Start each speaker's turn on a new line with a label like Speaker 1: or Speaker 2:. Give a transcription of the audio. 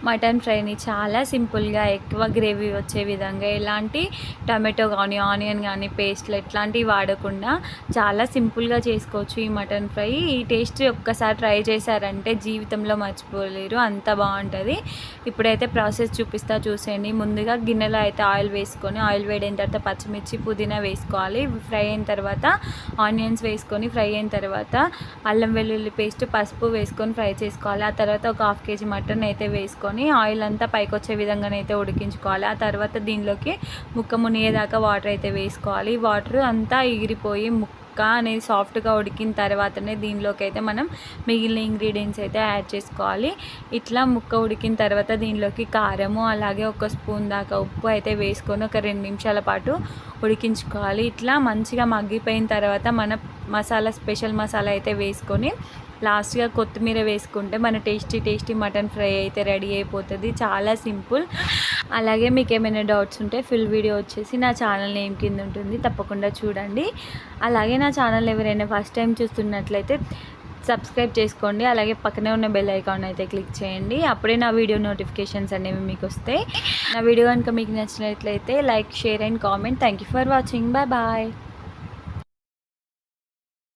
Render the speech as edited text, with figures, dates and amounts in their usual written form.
Speaker 1: Mutton ఫ్రైని చాలా సింపుల్గా ఎక్కువ గ్రేవీ వచ్చే విధంగా ఎలాంటి టమాటో కానీ ఆనియన్ కానీ పేస్ట్లు ఎట్లాంటివి వాడకుండా చాలా సింపుల్గా చేసుకోవచ్చు ఈ మటన్ ఫ్రై. ఈ టేస్ట్ ఒక్కసారి ట్రై చేశారంటే జీవితంలో మర్చిపోలేరు, అంత బాగుంటుంది. ఇప్పుడైతే ప్రాసెస్ చూపిస్తా చూసేయండి. ముందుగా గిన్నెలో అయితే ఆయిల్ వేసుకొని ఆయిల్ వేడైన తర్వాత పచ్చిమిర్చి పుదీనా వేసుకోవాలి. ఫ్రై అయిన తర్వాత ఆనియన్స్ వేసుకొని ఫ్రై అయిన తర్వాత అల్లం వెల్లుల్లి పేస్ట్ పసుపు వేసుకొని ఫ్రై చేసుకోవాలి. ఆ తర్వాత ఒక 1/2 kg మటన్ అయితే వేసుకొని ఆయిల్ అంతా పైకి వచ్చే విధంగానైతే ఉడికించుకోవాలి. ఆ తర్వాత దీనిలోకి ముక్క మునిగేదాకా వాటర్ అయితే వేసుకోవాలి. వాటర్ అంతా ఎగిరిపోయి ముక్క అనేది సాఫ్ట్గా ఉడికిన తర్వాతనే దీనిలోకి అయితే మనం మిగిలిన ఇంగ్రీడియంట్స్ అయితే యాడ్ చేసుకోవాలి. ఇట్లా ముక్క ఉడికిన తర్వాత దీనిలోకి కారము అలాగే 1 స్పూన్ దాకా ఉప్పు అయితే వేసుకొని ఒక 2 నిమిషాల పాటు ఉడికించుకోవాలి. ఇట్లా మంచిగా మగ్గిపోయిన తర్వాత మన మసాలా స్పెషల్ మసాలా అయితే వేసుకొని లాస్ట్గా కొత్తిమీర వేసుకుంటే మన టేస్టీ మటన్ ఫ్రై అయితే రెడీ అయిపోతుంది. చాలా సింపుల్. అలాగే మీకు ఏమైనా డౌట్స్ ఉంటే ఫుల్ వీడియో వచ్చేసి నా ఛానల్ నేమ్ కింద ఉంటుంది, తప్పకుండా చూడండి. అలాగే నా ఛానల్ ఎవరైనా ఫస్ట్ టైం చూస్తున్నట్లయితే సబ్స్క్రైబ్ చేసుకోండి. అలాగే పక్కనే ఉన్న బెల్ ఐకాన్ అయితే క్లిక్ చేయండి, అప్పుడే నా వీడియో నోటిఫికేషన్స్ అనేవి మీకు వస్తాయి. నా వీడియో కనుక మీకు నచ్చినట్లయితే like, share and comment. Thank you for watching. Bye bye.